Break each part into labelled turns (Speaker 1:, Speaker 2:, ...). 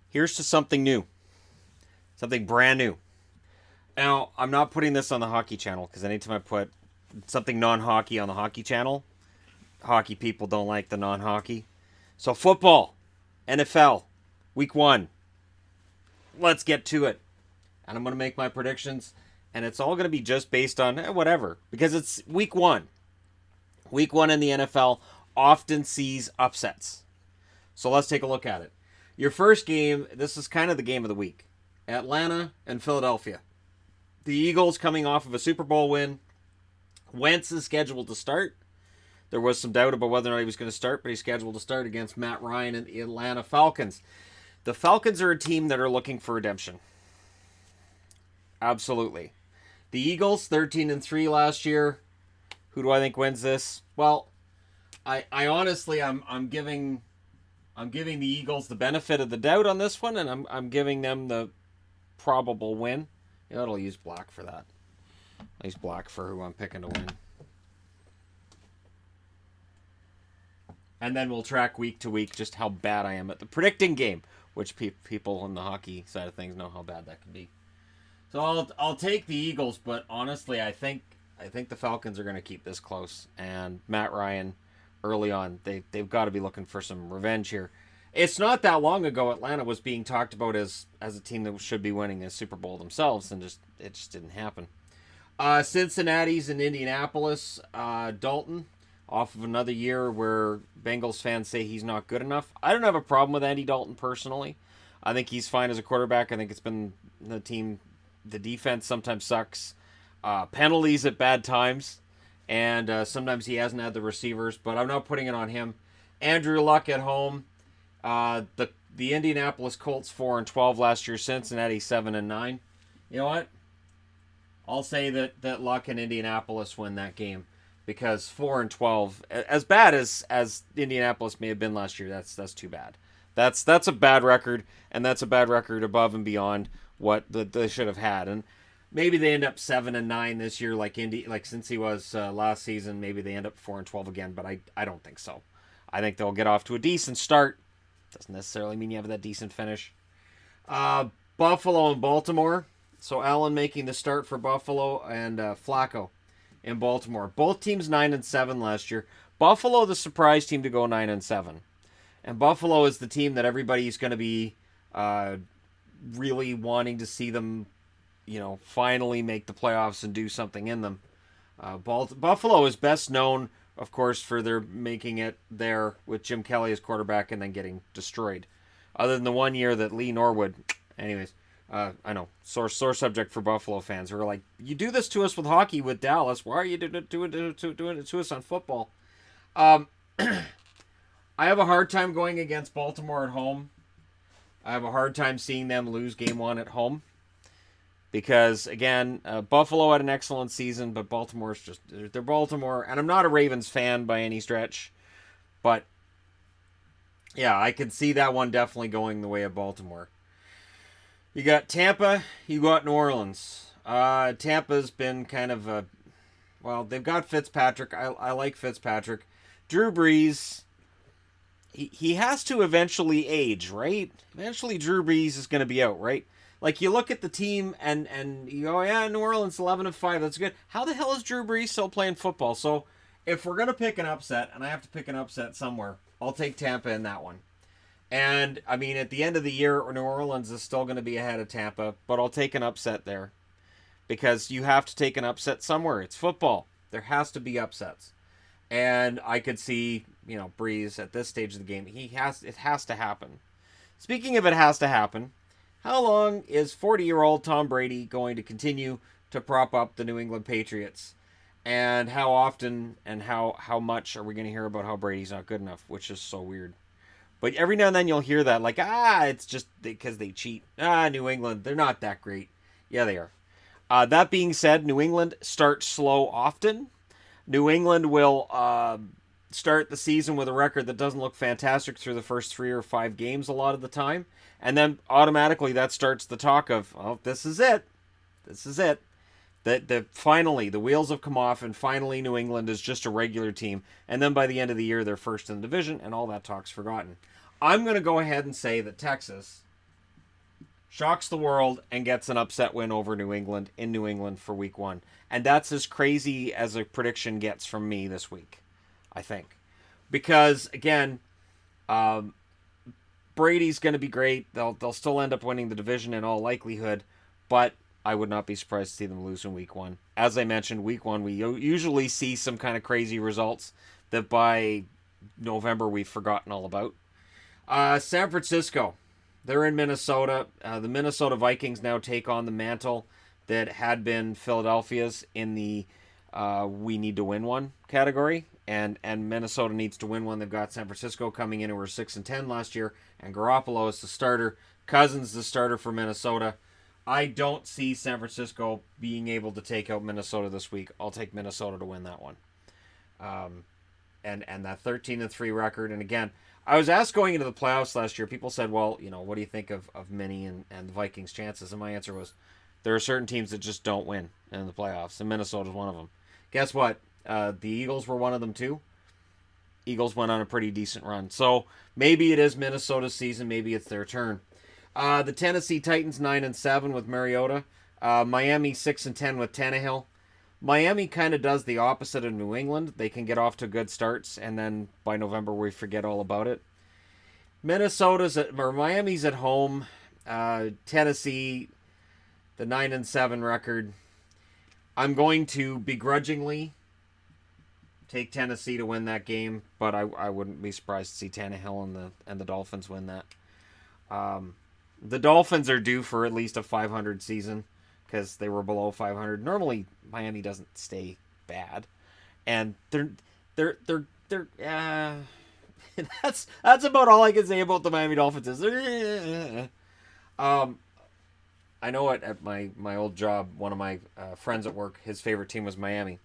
Speaker 1: Here's to something new, something brand new. Now, I'm not putting this on the hockey channel because anytime I put something non-hockey on the hockey channel, hockey people don't like the non-hockey. So football, NFL, week 1. Let's get to it. And I'm going to make my predictions, and it's all going to be just based on whatever, because it's week 1. Week 1 in the NFL often sees upsets. So let's take a look at it. Your first game, this is kind of the game of the week. Atlanta and Philadelphia. The Eagles coming off of a Super Bowl win. Wentz is scheduled to start. There was some doubt about whether or not he was going to start, but he's scheduled to start against Matt Ryan and the Atlanta Falcons. The Falcons are a team that are looking for redemption. Absolutely. The Eagles, 13-3 last year. Who do I think wins this? Well, I honestly, I'm giving the Eagles the benefit of the doubt on this one, and I'm giving them the probable win. Yeah, I'll use black for that. I'll use black for who I'm picking to win. And then we'll track week to week just how bad I am at the predicting game, which people on the hockey side of things know how bad that can be. So I'll take the Eagles, but honestly, I think the Falcons are going to keep this close. And Matt Ryan, early on, they've got to be looking for some revenge here. It's not that long ago Atlanta was being talked about as a team that should be winning a Super Bowl themselves, and it just didn't happen. Cincinnati's in Indianapolis. Dalton, off of another year where Bengals fans say he's not good enough. I don't have a problem with Andy Dalton personally. I think he's fine as a quarterback. I think it's been the team. The defense sometimes sucks. Penalties at bad times. And sometimes he hasn't had the receivers, but I'm not putting it on him. Andrew Luck at home. The Indianapolis Colts 4-12 last year. Cincinnati 7-9. You know what? I'll say that Luck and Indianapolis win that game because 4-12, as bad as Indianapolis may have been last year, that's too bad. That's a bad record, and that's a bad record above and beyond what they should have had. And maybe they end up 7-9 this year, like since he was last season. Maybe they end up 4-12 again, but I don't think so. I think they'll get off to a decent start. Doesn't necessarily mean you have that decent finish. Buffalo and Baltimore. So Allen making the start for Buffalo and Flacco in Baltimore. Both teams 9-7 last year. Buffalo, the surprise team to go 9-7, and Buffalo is the team that everybody's going to be really wanting to see them, finally make the playoffs and do something in them. Buffalo is best known, of course, for their making it there with Jim Kelly as quarterback and then getting destroyed. Other than the one year that Lee Norwood, anyways. I know, sore subject for Buffalo fans who are like, you do this to us with hockey with Dallas. Why are you doing it to us on football? I have a hard time going against Baltimore at home. I have a hard time seeing them lose game 1 at home. Because, again, Buffalo had an excellent season, but Baltimore's they're Baltimore. And I'm not a Ravens fan by any stretch. But, yeah, I could see that one definitely going the way of Baltimore. You got Tampa, you got New Orleans. Tampa's been kind of they've got Fitzpatrick. I like Fitzpatrick. Drew Brees, he has to eventually age, right? Eventually Drew Brees is going to be out, right? Like, you look at the team and you go, yeah, New Orleans 11-5, that's good. How the hell is Drew Brees still playing football? So, if we're going to pick an upset, and I have to pick an upset somewhere, I'll take Tampa in that one. And, I mean, at the end of the year, New Orleans is still going to be ahead of Tampa, but I'll take an upset there. Because you have to take an upset somewhere. It's football. There has to be upsets. And I could see, Breeze at this stage of the game. It has to happen. Speaking of it has to happen, how long is 40-year-old Tom Brady going to continue to prop up the New England Patriots? And how often and how much are we going to hear about how Brady's not good enough, which is so weird. But every now and then you'll hear that, like, it's just because they cheat. New England, they're not that great. Yeah, they are. That being said, New England starts slow often. New England will start the season with a record that doesn't look fantastic through the first 3 or 5 games a lot of the time. And then automatically that starts the talk of, this is it. This is it. That finally, the wheels have come off, and finally New England is just a regular team. And then by the end of the year, they're first in the division, and all that talk's forgotten. I'm going to go ahead and say that Texas shocks the world, and gets an upset win over New England in New England for week 1. And that's as crazy as a prediction gets from me this week, I think. Because, again, um, Brady's going to be great. They'll still end up winning the division in all likelihood, but I would not be surprised to see them lose in week 1. As I mentioned, week 1 we usually see some kind of crazy results that by November we've forgotten all about. San Francisco, they're in Minnesota. The Minnesota Vikings now take on the mantle that had been Philadelphia's in the we need to win one category, and Minnesota needs to win one. They've got San Francisco coming in who were 6-10 last year, and Garoppolo is the starter. Cousins the starter for Minnesota. I don't see San Francisco being able to take out Minnesota this week. I'll take Minnesota to win that one. And that 13-3 record. And again, I was asked going into the playoffs last year, people said, well, what do you think of Minnie and the Vikings' chances? And my answer was, there are certain teams that just don't win in the playoffs, and Minnesota's one of them. Guess what? The Eagles were one of them too. Eagles went on a pretty decent run. So maybe it is Minnesota's season. Maybe it's their turn. The Tennessee Titans 9-7 with Mariota. Miami 6-10 with Tannehill. Miami kind of does the opposite of New England. They can get off to good starts, and then by November we forget all about it. Miami's at home. Tennessee, the 9-7 record. I'm going to begrudgingly take Tennessee to win that game, but I wouldn't be surprised to see Tannehill and the Dolphins win that. The Dolphins are due for at least a 500 season because they were below 500. Normally, Miami doesn't stay bad, and they're that's about all I can say about the Miami Dolphins. I know at my old job, one of my friends at work, his favorite team was Miami,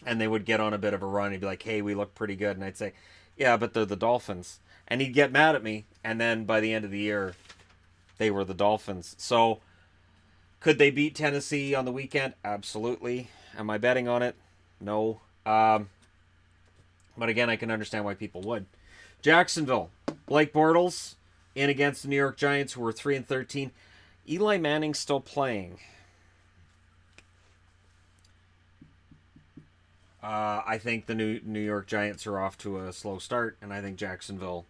Speaker 1: and they would get on a bit of a run. He'd be like, "Hey, we look pretty good," and I'd say, "Yeah, but they're the Dolphins," and he'd get mad at me, and then by the end of the year, they were the Dolphins. So, could they beat Tennessee on the weekend? Absolutely. Am I betting on it? No. But again, I can understand why people would. Jacksonville, Blake Bortles in against the New York Giants, who were 3-13. Eli Manning's still playing. I think the New York Giants are off to a slow start, and I think Jacksonville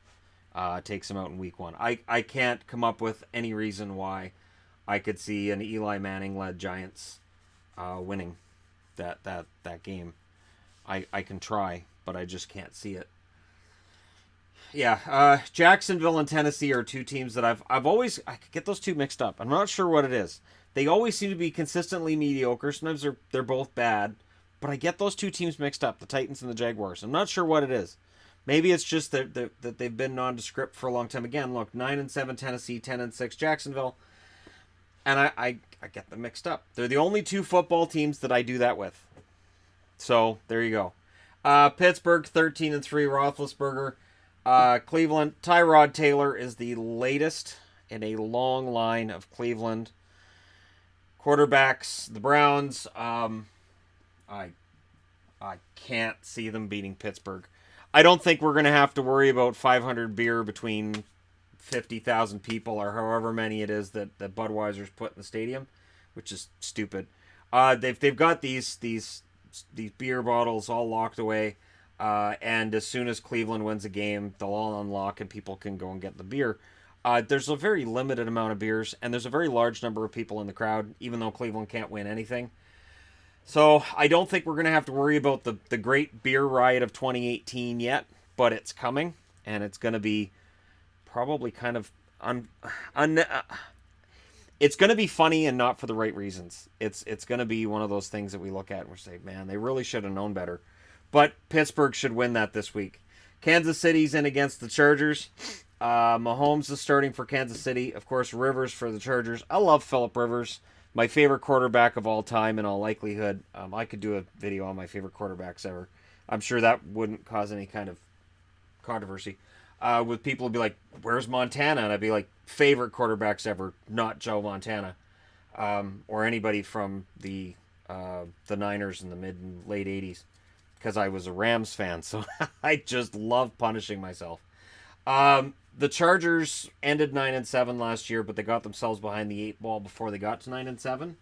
Speaker 1: takes them out in week 1. I can't come up with any reason why I could see an Eli Manning-led Giants winning that game. I can try, but I just can't see it. Yeah, Jacksonville and Tennessee are two teams that I could get those two mixed up. I'm not sure what it is. They always seem to be consistently mediocre. Sometimes they're both bad, but I get those two teams mixed up, the Titans and the Jaguars. I'm not sure what it is. Maybe it's just that they've been nondescript for a long time. Again, look, 9-7 Tennessee, 10-6 Jacksonville, and I get them mixed up. They're the only two football teams that I do that with. So there you go. Pittsburgh 13-3 Roethlisberger. Cleveland, Tyrod Taylor is the latest in a long line of Cleveland quarterbacks. The Browns, I can't see them beating Pittsburgh. I don't think we're going to have to worry about 500 beer between 50,000 people or however many it is that Budweiser's put in the stadium, which is stupid. They've got these beer bottles all locked away. And as soon as Cleveland wins a game, they'll all unlock and people can go and get the beer. There's a very limited amount of beers, and there's a very large number of people in the crowd, even though Cleveland can't win anything. So I don't think we're going to have to worry about the great beer riot of 2018 yet, but it's coming, and it's going to be probably kind of it's going to be funny and not for the right reasons. It's going to be one of those things that we look at and we say, man, they really should have known better. But Pittsburgh should win that this week. Kansas City's in against the Chargers. Mahomes is starting for Kansas City. Of course, Rivers for the Chargers. I love Phillip Rivers. My favorite quarterback of all time in all likelihood. I could do a video on my favorite quarterbacks ever. I'm sure that wouldn't cause any kind of controversy. With people would be like, where's Montana? And I'd be like, favorite quarterbacks ever, not Joe Montana. Or anybody from the Niners in the mid and late 80s. Because I was a Rams fan, so I just love punishing myself. The Chargers ended 9-7 last year, but they got themselves behind the 8 ball before they got to 9-7.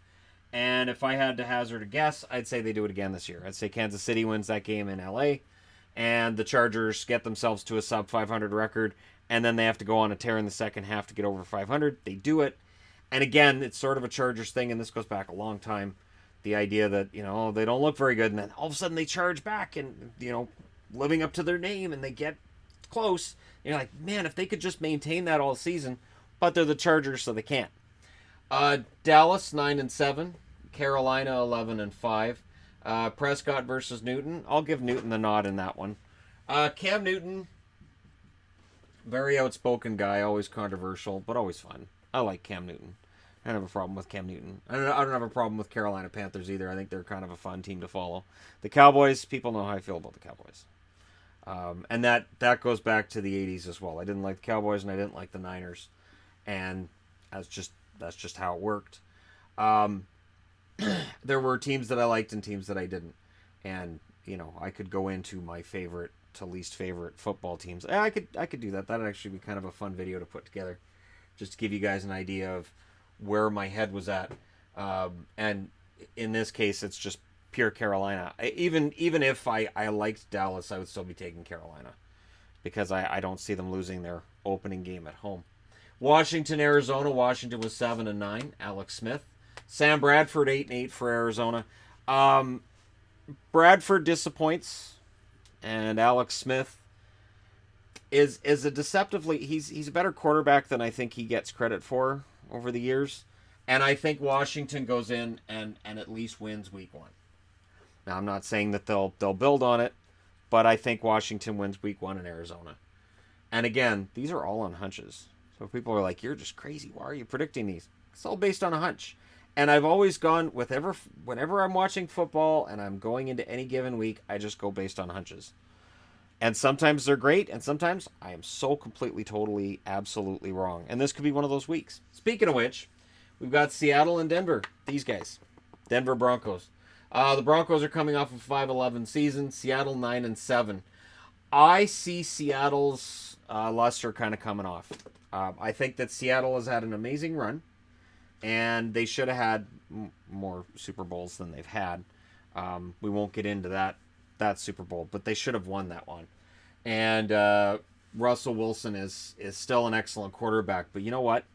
Speaker 1: And if I had to hazard a guess, I'd say they do it again this year. I'd say Kansas City wins that game in LA, and the Chargers get themselves to a sub 500 record, and then they have to go on a tear in the second half to get over 500. They do it. And again, it's sort of a Chargers thing, and this goes back a long time. The idea that, they don't look very good, and then all of a sudden they charge back and, living up to their name, and they get close. And you're like, man, if they could just maintain that all season, but they're the Chargers, so they can't. Dallas 9-7, Carolina 11-5. Prescott versus Newton. I'll give Newton the nod in that one. Cam Newton, very outspoken guy, always controversial, but always fun. I like Cam Newton. I don't have a problem with Cam Newton. I don't have a problem with Carolina Panthers either. I think they're kind of a fun team to follow. The Cowboys, people know how I feel about the Cowboys. And that goes back to the 80s as well. I didn't like the Cowboys and I didn't like the Niners. And that's just how it worked. There were teams that I liked and teams that I didn't. And, I could go into my favorite to least favorite football teams. I could do that. That'd actually be kind of a fun video to put together. Just to give you guys an idea of where my head was at. And in this case, it's just pure Carolina. Even if I liked Dallas, I would still be taking Carolina. Because I don't see them losing their opening game at home. Washington, Arizona. Washington was 7-9. Alex Smith. Sam Bradford 8-8 for Arizona. Bradford disappoints, and Alex Smith is a deceptively he's a better quarterback than I think he gets credit for over the years. And I think Washington goes in and at least wins week 1. Now I'm not saying that they'll build on it, but I think Washington wins week 1 in Arizona. And again, these are all on hunches. So people are like, you're just crazy. Why are you predicting these? It's all based on a hunch. And I've always gone whenever I'm watching football and I'm going into any given week, I just go based on hunches. And sometimes they're great, and sometimes I am so completely, totally, absolutely wrong. And this could be one of those weeks. Speaking of which, we've got Seattle and Denver. These guys. Denver Broncos. The Broncos are coming off a 5-11 season. Seattle 9-7. I see Seattle's luster kind of coming off. I think that Seattle has had an amazing run. And they should have had more Super Bowls than they've had. We won't get into that Super Bowl, but they should have won that one. And Russell Wilson is still an excellent quarterback. But you know what?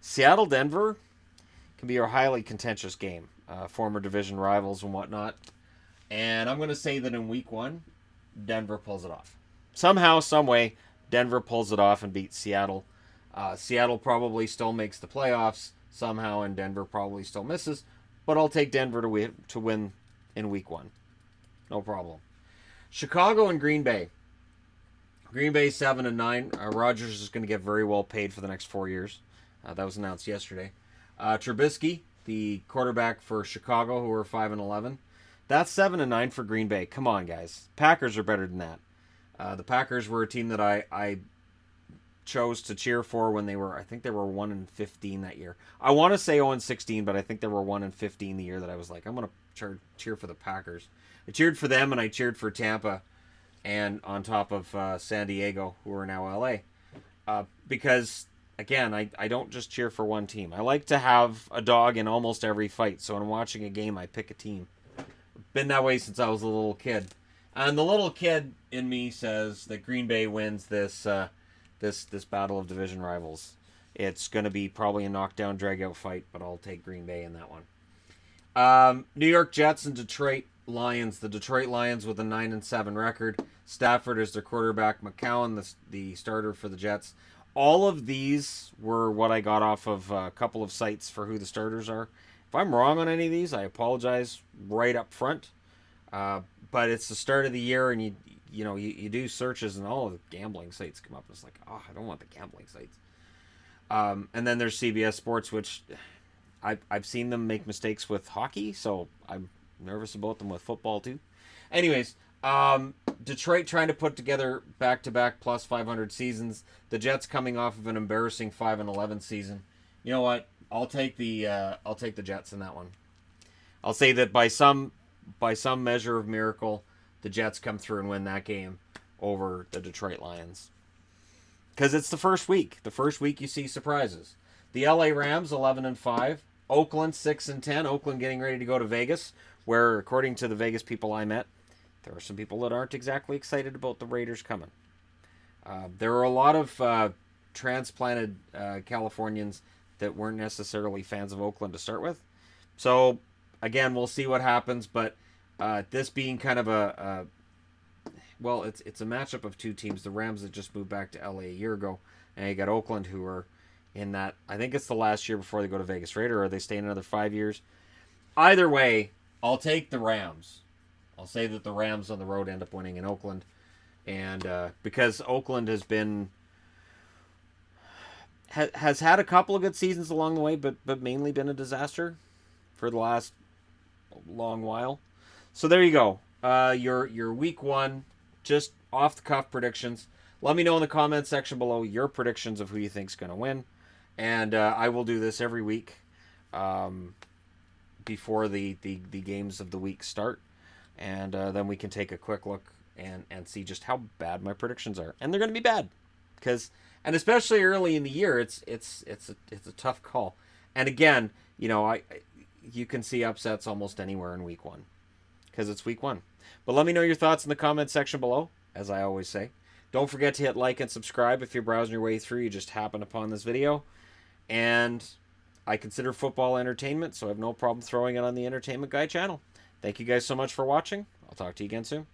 Speaker 1: Seattle-Denver can be a highly contentious game. Former division rivals and whatnot. And I'm going to say that in week 1, Denver pulls it off. Somehow, some way, Denver pulls it off and beats Seattle. Seattle probably still makes the playoffs somehow, and Denver probably still misses. But I'll take Denver to win in week 1. No problem. Chicago and Green Bay. Green Bay 7-9. Rodgers is going to get very well paid for the next 4 years. That was announced yesterday. Trubisky, the quarterback for Chicago, who are 5-11. That's 7-9 for Green Bay. Come on, guys. Packers are better than that. The Packers were a team that I chose to cheer for when I think they were 1-15 that year. I want to say 0-16, but I think they were 1-15 the year that I was like, I'm going to cheer for the Packers. I cheered for them, and I cheered for Tampa, and on top of San Diego, who are now LA. Because, again, I don't just cheer for one team. I like to have a dog in almost every fight, so when I'm watching a game, I pick a team. Been that way since I was a little kid. And the little kid in me says that Green Bay wins this battle of division rivals. It's going to be probably a knockdown, drag-out fight, but I'll take Green Bay in that one. New York Jets and Detroit Lions. The Detroit Lions with a 9-7 record. Stafford is their quarterback. McCown, the starter for the Jets. All of these were what I got off of a couple of sites for who the starters are. If I'm wrong on any of these, I apologize right up front. But it's the start of the year, and you do searches, and all of the gambling sites come up. It's like, oh, I don't want the gambling sites. And then there's CBS Sports, which I've seen them make mistakes with hockey, so I'm nervous about them with football too. Anyways, Detroit trying to put together back-to-back plus 500 seasons. The Jets coming off of an embarrassing 5-11 season. You know what? I'll take the Jets in that one. I'll say that by some measure of miracle, the Jets come through and win that game over the Detroit Lions. because it's the first week. The first week you see surprises. The LA Rams 11-5, Oakland 6-10. Oakland getting ready to go to Vegas, where according to the Vegas people I met, there are some people that aren't exactly excited about the Raiders coming. There are a lot of transplanted Californians that weren't necessarily fans of Oakland to start with. So again, we'll see what happens. But this being kind of well, it's a matchup of two teams. The Rams that just moved back to LA a year ago, and you got Oakland who are in that. I think it's the last year before they go to Vegas, right? Or are they staying another 5 years? Either way, I'll take the Rams. I'll say that the Rams on the road end up winning in Oakland, and because Oakland has had a couple of good seasons along the way, but mainly been a disaster for the last long while. So there you go. Your week one, just off the cuff predictions. Let me know in the comments section below your predictions of who you think's going to win, and I will do this every week before the games of the week start, and then we can take a quick look and see just how bad my predictions are, and they're going to be bad, and especially early in the year, it's a tough call, and again, you can see upsets almost anywhere in week one, because it's week one. But let me know your thoughts in the comments section below, as I always say. Don't forget to hit like and subscribe if you're browsing your way through. You just happen upon this video. And I consider football entertainment, so I have no problem throwing it on the Entertainment Guy channel. Thank you guys so much for watching. I'll talk to you again soon.